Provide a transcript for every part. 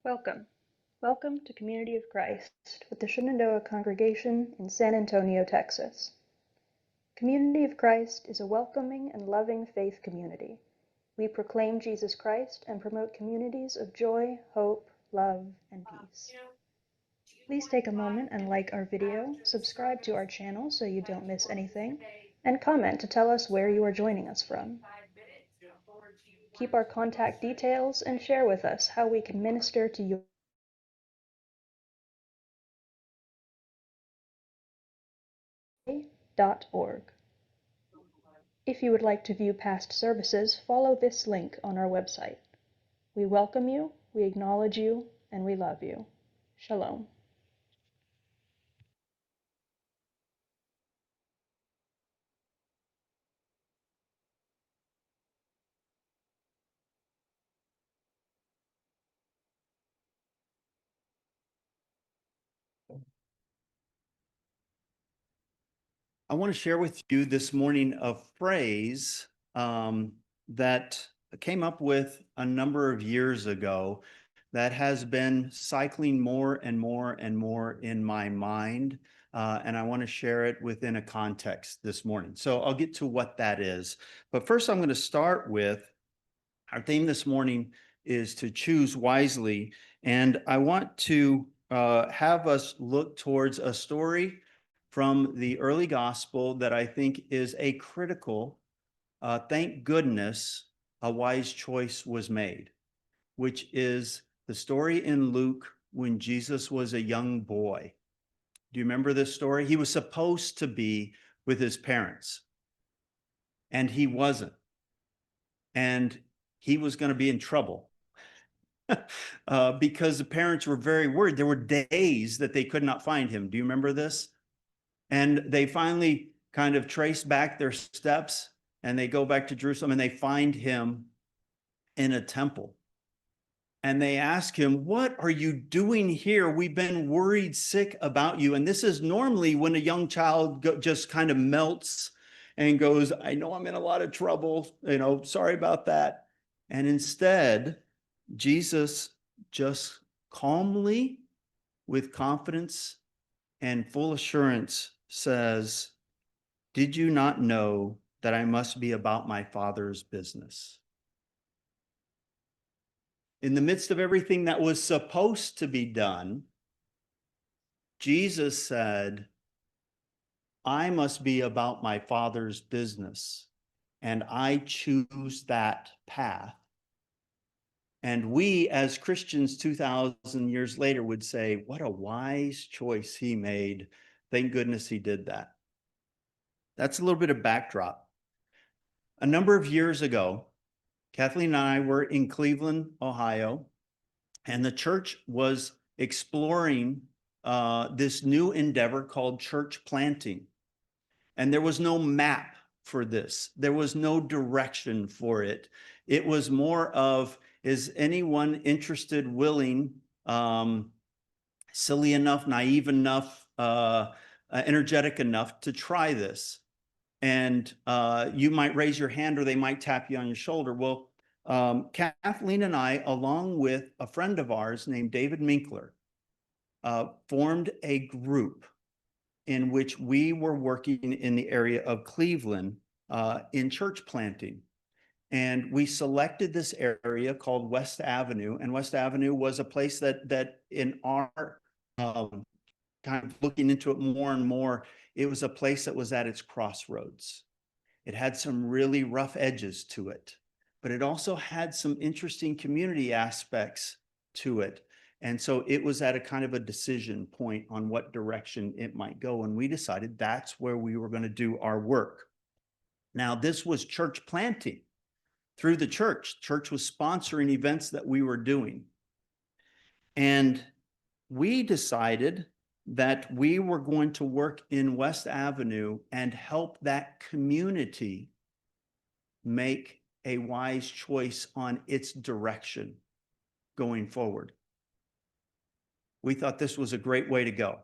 Welcome. Welcome to Community of Christ with the Shenandoah Congregation in San Antonio, Texas. Community of Christ is a welcoming and loving faith community. We proclaim Jesus Christ and promote communities of joy, hope, love, and peace. Please take a moment and like our video, subscribe to our channel so you don't miss anything, and comment to tell us where you are joining us from. Keep our contact details and share with us how we can minister to you. .org. If you would like to view past services, follow this link on our website. We welcome you, we acknowledge you, and we love you. Shalom. I want to share with you this morning a phrase that I came up with a number of years ago that has been cycling more and more and more in my mind. And I want to share it within a context this morning. So I'll get to what that is. But first, I'm going to start with our theme this morning is to choose wisely. And I want to have us look towards a story from the early gospel that I think is a critical, thank goodness, a wise choice was made, which is the story in Luke when Jesus was a young boy. Do you remember this story? He was supposed to be with his parents, and he wasn't. And he was going to be in trouble because the parents were very worried. There were days that they could not find him. Do you remember this? And they finally kind of trace back their steps and they go back to Jerusalem and they find him in a temple. And they ask him, "What are you doing here? We've been worried sick about you." And this is normally when a young child just kind of melts and goes, "I know I'm in a lot of trouble, sorry about that." And instead, Jesus just calmly, with confidence and full assurance says, "Did you not know that I must be about my Father's business?" In the midst of everything that was supposed to be done, Jesus said, "I must be about my Father's business, and I choose that path." And we as Christians 2,000 years later would say, what a wise choice he made. Thank goodness he did that. That's a little bit of backdrop. A number of years ago, Kathleen and I were in Cleveland, Ohio, and the church was exploring this new endeavor called church planting. And there was no map for this. There was no direction for it. It was more of, is anyone interested, willing, silly enough, naive enough, energetic enough to try this? And you might raise your hand or they might tap you on your shoulder. Well, Kathleen and I, along with a friend of ours named David Minkler, formed a group in which we were working in the area of Cleveland in church planting. And we selected this area called West Avenue. And West Avenue was a place that in our kind of looking into it more and more, it was a place that was at its crossroads. It had some really rough edges to it, but it also had some interesting community aspects to it. And so it was at a kind of a decision point on what direction it might go. And we decided that's where we were going to do our work. Now, this was church planting through the church. Church was sponsoring events that we were doing. And we decided that we were going to work in West Avenue and help that community make a wise choice on its direction going forward. We thought this was a great way to go.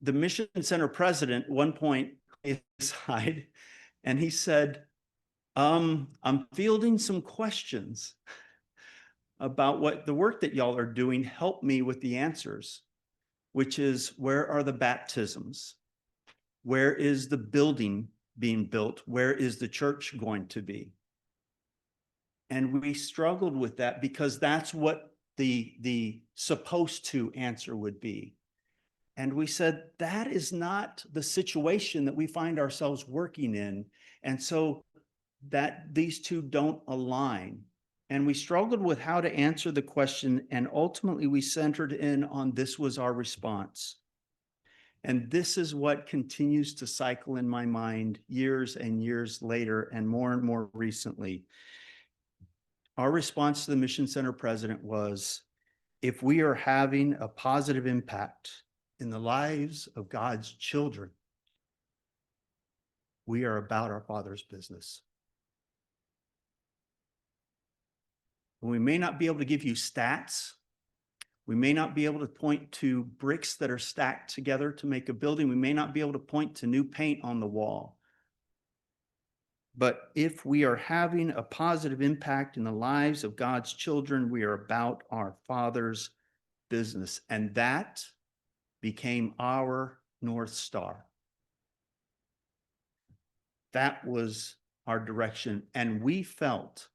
The Mission Center president at one point aside, and he said, I'm fielding some questions. about what the work that y'all are doing helped me with the answers, which is, where are the baptisms? Where is the building being built? Where is the church going to be? And we struggled with that because that's what the supposed to answer would be. And we said, that is not the situation that we find ourselves working in. And so that these two don't align. And we struggled with how to answer the question. And ultimately we centered in on, this was our response. And this is what continues to cycle in my mind years and years later, and more recently. Our response to the Mission Center president was, if we are having a positive impact in the lives of God's children, we are about our Father's business. We may not be able to give you stats. We may not be able to point to bricks that are stacked together to make a building. We may not be able to point to new paint on the wall. But if we are having a positive impact in the lives of God's children, we are about our Father's business. And that became our North Star. That was our direction. And we felt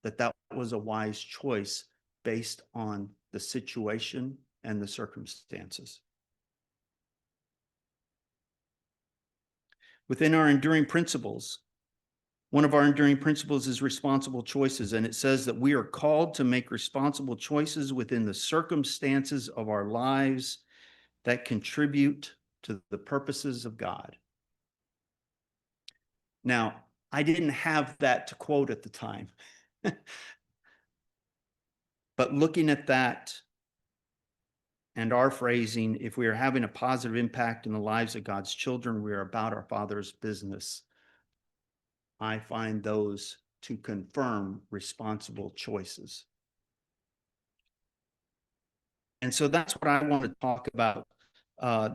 that that was a wise choice based on the situation and the circumstances. Within our enduring principles, one of our enduring principles is responsible choices, and it says that we are called to make responsible choices within the circumstances of our lives that contribute to the purposes of God. Now, I didn't have that to quote at the time, but looking at that and our phrasing, if we are having a positive impact in the lives of God's children, we are about our Father's business. I find those to confirm responsible choices. And so that's what I want to talk about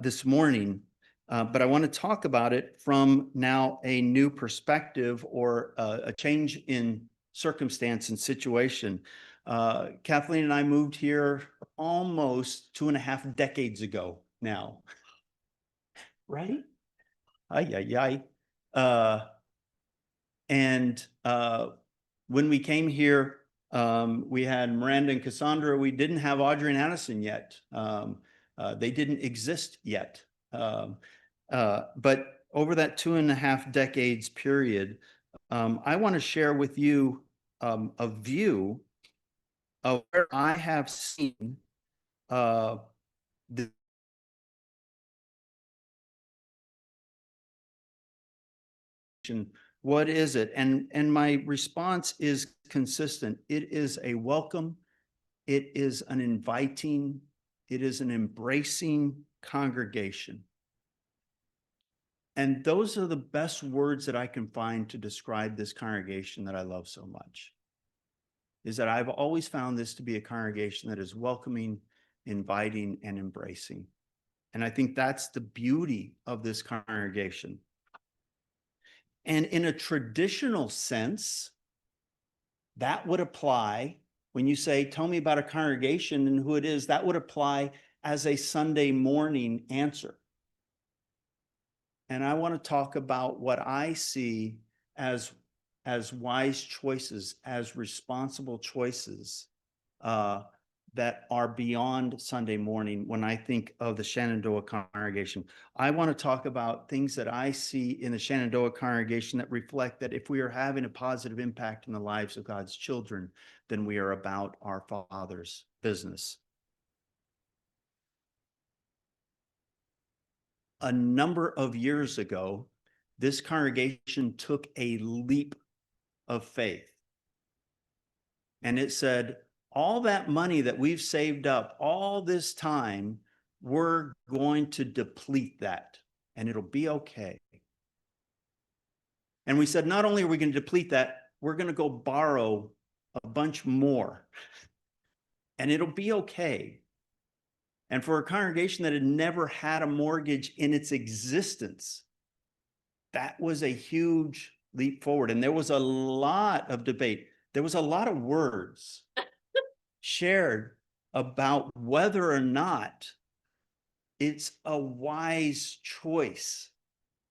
this morning. But I want to talk about it from now a new perspective, or a change in circumstance and situation. Kathleen and I moved here almost 2.5 decades ago now. Right? Ay. And when we came here, we had Miranda and Cassandra. We didn't have Audrey and Addison yet. They didn't exist yet. But over that 2.5 decades period, I want to share with you a view of where I have seen the what is it? And my response is consistent. It is a welcome. It is an inviting. It is an embracing congregation. And those are the best words that I can find to describe this congregation that I love so much. Is that I've always found this to be a congregation that is welcoming, inviting, and embracing. And I think that's the beauty of this congregation. And in a traditional sense, that would apply when you say, tell me about a congregation and who it is, that would apply as a Sunday morning answer. And I want to talk about what I see as wise choices, as responsible choices that are beyond Sunday morning when I think of the Shenandoah congregation. I want to talk about things that I see in the Shenandoah congregation that reflect that if we are having a positive impact in the lives of God's children, then we are about our Father's business. A number of years ago, this congregation took a leap of faith. And it said, all that money that we've saved up all this time, we're going to deplete that and it'll be okay. And we said, not only are we going to deplete that, we're going to go borrow a bunch more and it'll be okay. And for a congregation that had never had a mortgage in its existence, that was a huge leap forward. And there was a lot of debate. There was a lot of words shared about whether or not it's a wise choice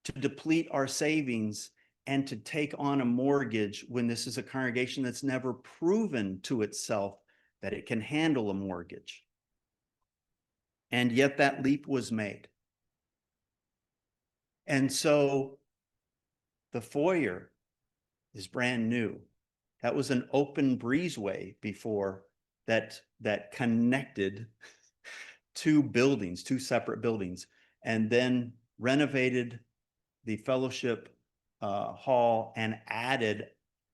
to deplete our savings and to take on a mortgage when this is a congregation that's never proven to itself that it can handle a mortgage. And yet that leap was made. And so the foyer is brand new. That was an open breezeway before that connected two separate buildings, and then renovated the fellowship hall and added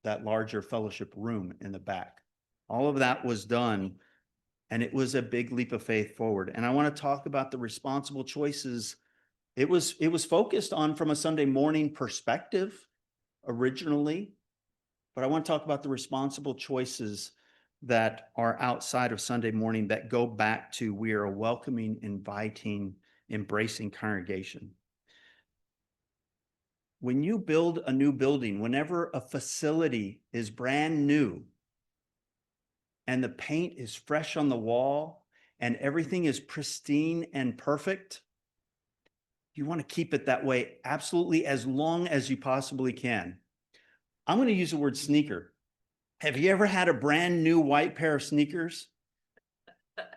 that larger fellowship room in the back. All of that was done, and it was a big leap of faith forward. And I want to talk about the responsible choices. It was focused on from a Sunday morning perspective originally, but I want to talk about the responsible choices that are outside of Sunday morning that go back to we are a welcoming, inviting, embracing congregation. When you build a new building, whenever a facility is brand new and the paint is fresh on the wall and everything is pristine and perfect, you want to keep it that way absolutely as long as you possibly can. I'm going to use the word sneaker. Have you ever had a brand new white pair of sneakers?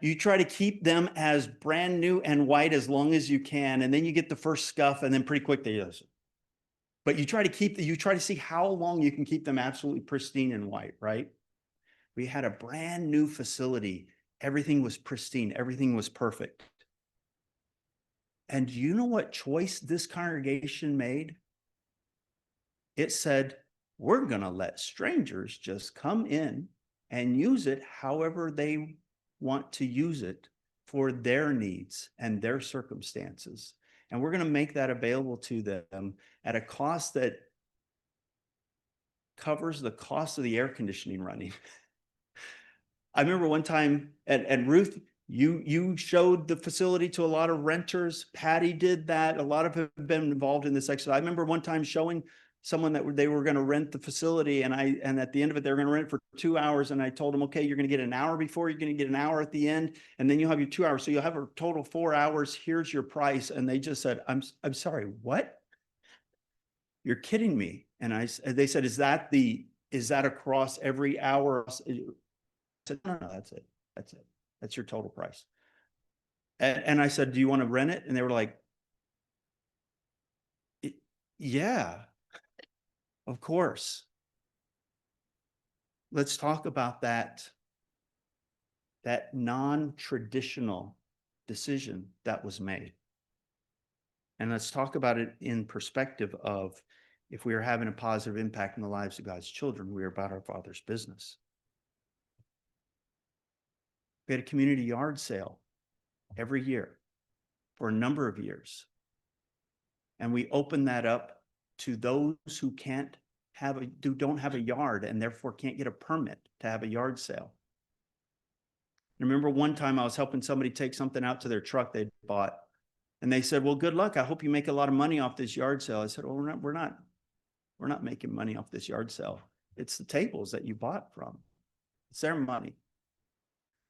You try to keep them as brand new and white as long as you can, and then you get the first scuff, and then pretty quick they lose. But you try to see how long you can keep them absolutely pristine and white, right? We had a brand new facility. Everything was pristine. Everything was perfect. And you know what choice this congregation made? It said, we're going to let strangers just come in and use it however they want to use it for their needs and their circumstances. And we're going to make that available to them at a cost that covers the cost of the air conditioning running. I remember one time, and Ruth, you showed the facility to a lot of renters. Patty did that. A lot of them have been involved in this exercise. I remember one time showing someone that they were going to rent the facility, and at the end of it, they were going to rent it for 2 hours. And I told them, okay, you're going to get an hour before, you're going to get an hour at the end, and then you'll have your 2 hours. So you'll have a total 4 hours. Here's your price. And they just said, I'm sorry, what? You're kidding me. And they said, is that across every hour? I said, no, that's it. That's it. That's your total price. And I said, do you want to rent it? And they were like, yeah, of course. Let's talk about that non-traditional decision that was made. And let's talk about it in perspective of if we are having a positive impact in the lives of God's children, we are about our Father's business. We had a community yard sale every year for a number of years. And we opened that up to those who don't have a yard and therefore can't get a permit to have a yard sale. I remember one time I was helping somebody take something out to their truck they'd bought, and they said, well, good luck. I hope you make a lot of money off this yard sale. I said, well, we're not making money off this yard sale. It's the tables that you bought from. It's their money.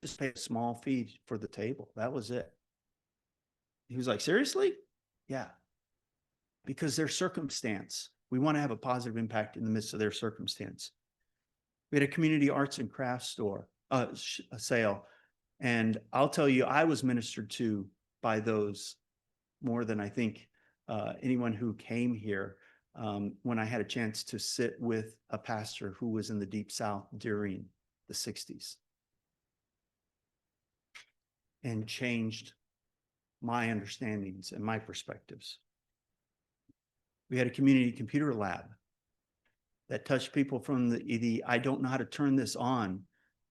Just pay a small fee for the table. That was it. He was like, seriously? Yeah. Because their circumstance, we want to have a positive impact in the midst of their circumstance. We had a community arts and crafts store, a sale. And I'll tell you, I was ministered to by those more than I think anyone who came here when I had a chance to sit with a pastor who was in the Deep South during the 60s and changed my understandings and my perspectives. We had a community computer lab that touched people from the I don't know how to turn this on,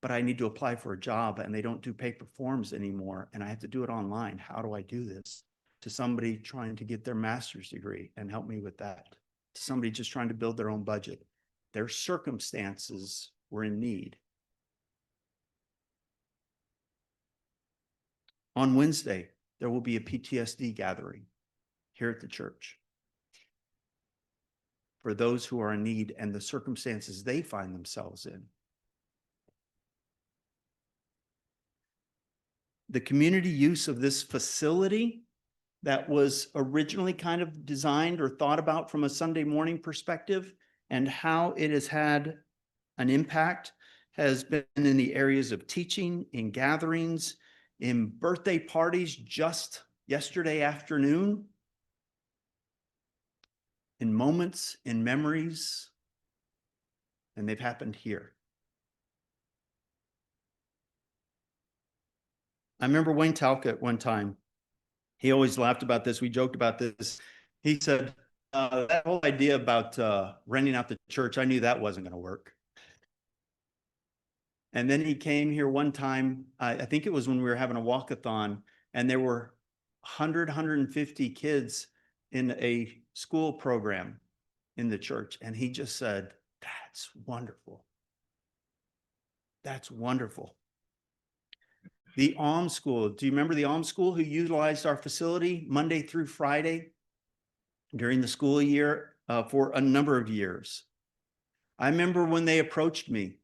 but I need to apply for a job and they don't do paper forms anymore and I have to do it online. How do I do this? To somebody trying to get their master's degree and help me with that. To somebody just trying to build their own budget. Their circumstances were in need. On Wednesday, there will be a PTSD gathering here at the church for those who are in need and the circumstances they find themselves in. the community use of this facility that was originally kind of designed or thought about from a Sunday morning perspective, and how it has had an impact has been in the areas of teaching, in gatherings, in birthday parties just yesterday afternoon, in moments, in memories, and they've happened here. I remember Wayne Talcott one time, he always laughed about this. We joked about this. He said, that whole idea about renting out the church, I knew that wasn't going to work. And then he came here one time, I think it was when we were having a walkathon, and there were 100, 150 kids in a school program in the church. And he just said, that's wonderful. That's wonderful. The Alm School, do you remember the Alm School who utilized our facility Monday through Friday during the school year for a number of years? I remember when they approached me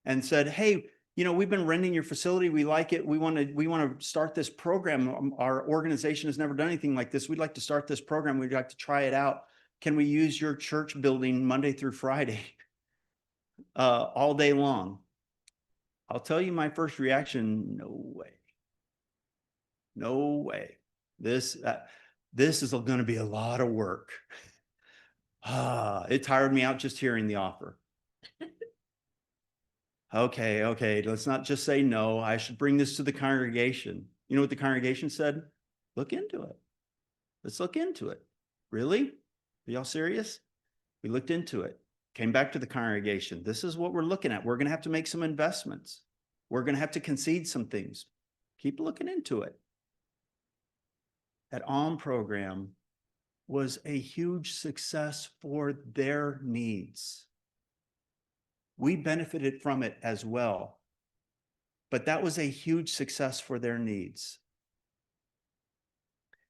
and said, hey, you know, we've been renting your facility. We like it. We want to start this program. Our organization has never done anything like this. We'd like to start this program. We'd like to try it out. Can we use your church building Monday through Friday all day long? I'll tell you my first reaction, no way. No way. This is going to be a lot of work. It tired me out just hearing the offer. Okay, let's not just say no. I should bring this to the congregation. You know what the congregation said? Look into it. Let's look into it. Really? Are y'all serious? We looked into it. Came back to the congregation. This is what we're looking at. We're going to have to make some investments. We're going to have to concede some things. Keep looking into it. That Alm program was a huge success for their needs. We benefited from it as well, but that was a huge success for their needs.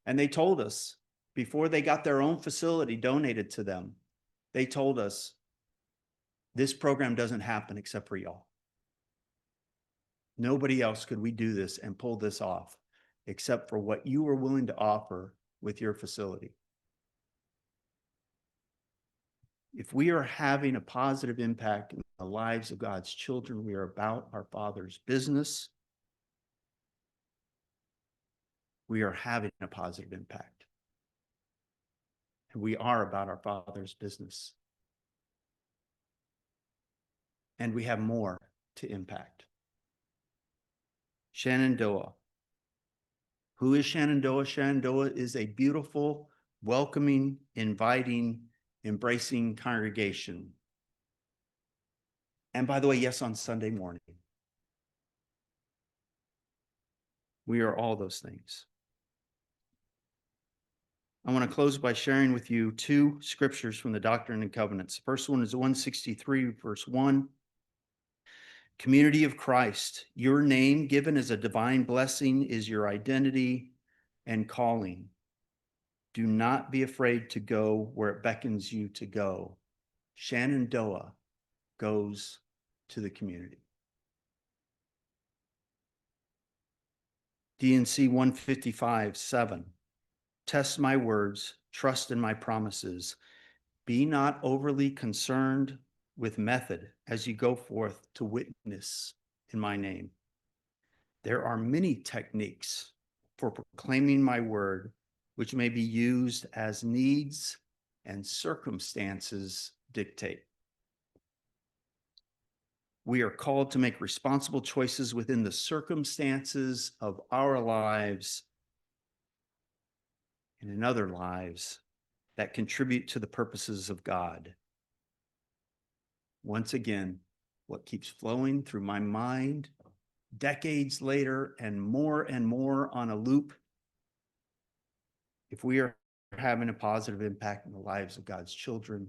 And they told us, before they got their own facility donated to them, they told us, this program doesn't happen except for y'all. Nobody else could we do this and pull this off except for what you were willing to offer with your facility. If we are having a positive impact in the lives of God's children, we are about our Father's business. We are having a positive impact. And we are about our Father's business. And we have more to impact. Shenandoah. Who is Shenandoah? Shenandoah is a beautiful, welcoming, inviting, embracing congregation. And by the way, yes, on Sunday morning. We are all those things. I want to close by sharing with you two scriptures from the Doctrine and Covenants. The first one is 163, verse 1. Community of Christ, your name given as a divine blessing is your identity and calling. Do not be afraid to go where it beckons you to go. Shenandoah goes to the community. DNC 155, 7. Test my words, trust in my promises. Be not overly concerned with method as you go forth to witness in my name. There are many techniques for proclaiming my word, which may be used as needs and circumstances dictate. We are called to make responsible choices within the circumstances of our lives and in other lives that contribute to the purposes of God. Once again, what keeps flowing through my mind decades later and more on a loop, if we are having a positive impact in the lives of God's children,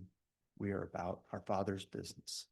we are about our Father's business.